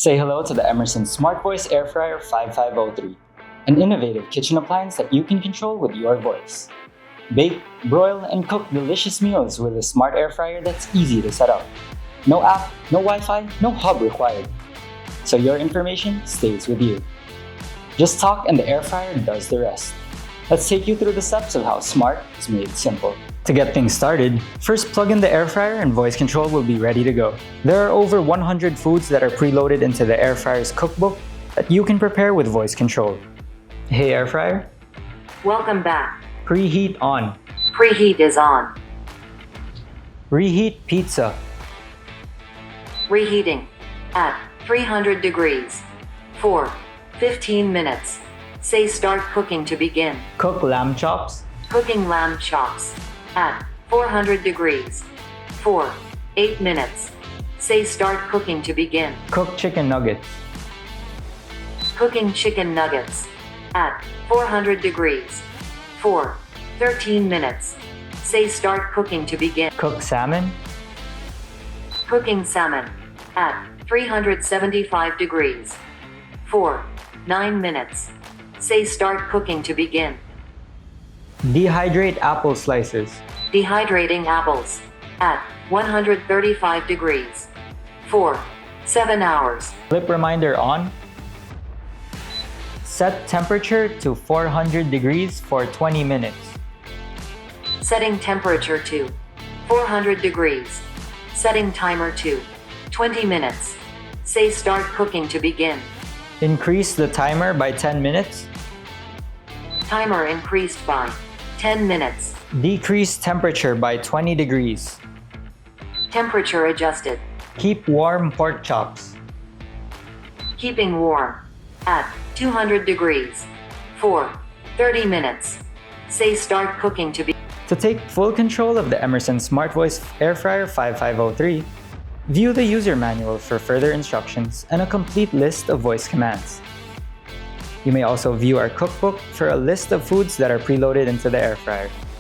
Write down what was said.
Say hello to the Emerson SmartVoice Air Fryer 5503, an innovative kitchen appliance that you can control with your voice. Bake, broil, and cook delicious meals with a smart air fryer that's easy to set up. No app, no Wi-Fi, no hub required. So your information stays with you. Just talk and the air fryer does the rest. Let's take you through the steps of how smart is made simple. To get things started, first plug in the air fryer and voice control will be ready to go. There are over 100 foods that are preloaded into the air fryer's cookbook that you can prepare with voice control. Hey air fryer. Welcome back. Preheat on. Preheat is on. Reheat pizza. Reheating. At 300 degrees. For 15 minutes. Say start cooking to begin. Cook lamb chops. Cooking lamb chops. At 400 degrees. For 8 minutes. Say start cooking to begin. Cook chicken nuggets. Cooking chicken nuggets. At 400 degrees. For 13 minutes. Say start cooking to begin. Cook salmon. Cooking salmon. At 375 degrees. For 9 minutes. Say start cooking to begin. Dehydrate apple slices. Dehydrating apples. At 135 degrees. For 7 hours. Flip reminder on. Set temperature to 400 degrees for 20 minutes. Setting temperature to 400 degrees. Setting timer to 20 minutes. Say start cooking to begin. Increase the timer by 10 minutes. Timer increased by 10 minutes. Decrease temperature by 20 degrees. Temperature adjusted. Keep warm pork chops. Keeping warm. At 200 degrees. For 30 minutes. Say start cooking to be. To take full control of the Emerson SmartVoice Air Fryer 5503, view the user manual for further instructions and a complete list of voice commands. You may also view our cookbook for a list of foods that are preloaded into the air fryer.